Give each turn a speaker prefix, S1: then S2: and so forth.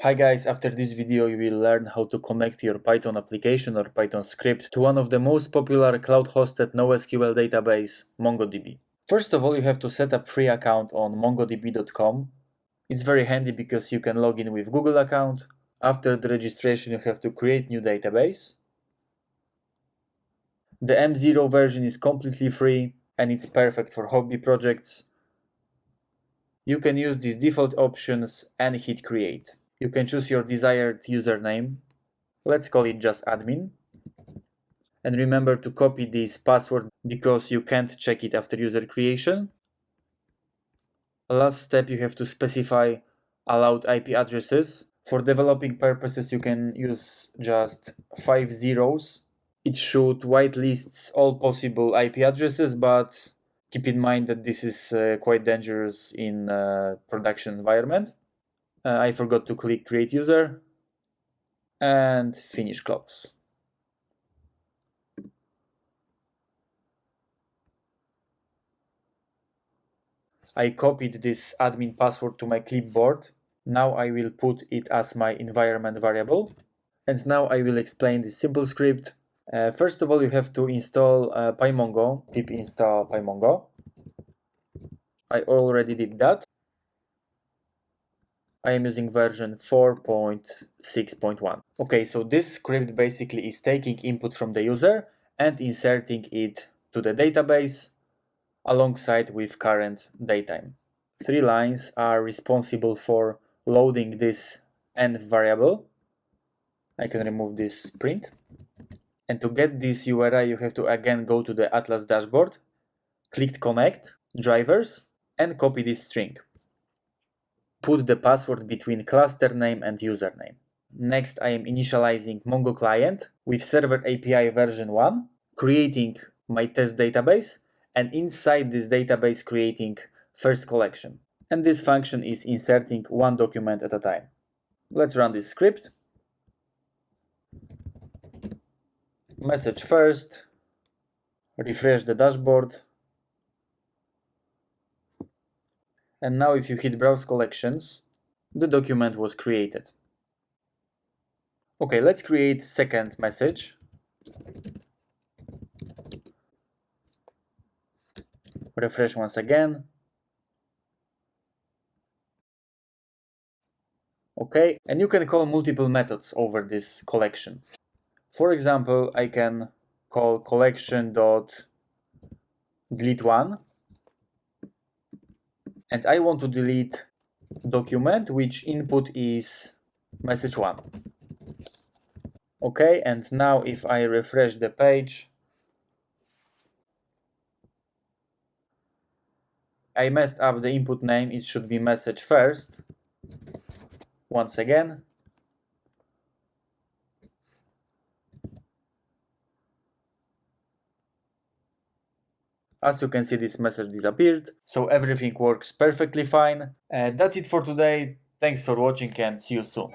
S1: Hi guys, after this video you will learn how to connect your Python application or Python script to one of the most popular cloud-hosted NoSQL database, MongoDB. First of all, you have to set up free account on mongodb.com. It's very handy because you can log in with Google account. After the registration you have to create new database. The M0 version is completely free and it's perfect for hobby projects. You can use these default options and hit create. You can choose your desired username. Let's call it just admin. And remember to copy this password because you can't check it after user creation. Last step, you have to specify allowed IP addresses. For developing purposes, you can use just 5 zeros. It should whitelists all possible IP addresses, but keep in mind that this is quite dangerous in production environment. I forgot to click create user and finish close. I copied this admin password to my clipboard. Now I will put it as my environment variable. And now I will explain this simple script. First of all, you have to install pymongo, pip install pymongo. I already did that. I am using version 4.6.1. Okay, so this script basically is taking input from the user and inserting it to the database alongside with current datetime. 3 lines are responsible for loading this env variable. I can remove this print. And to get this URI, you have to again go to the Atlas dashboard, click connect, drivers, and copy this string. Put the password between cluster name and username. Next, I am initializing Mongo client with server API version 1, creating my test database, and inside this database creating first collection. And this function is inserting one document at a time. Let's run this script. Message first, refresh the dashboard. And now if you hit browse collections, the document was created. Okay, let's create second message. Refresh once again. Okay, and you can call multiple methods over this collection. For example, I can call collection.delete1, and I want to delete document which input is message 1. Okay, and now if I refresh the page, I messed up the input name. It should be message first. Once again. As you can see, this message disappeared, so everything works perfectly fine. That's it for today. Thanks for watching and see you soon.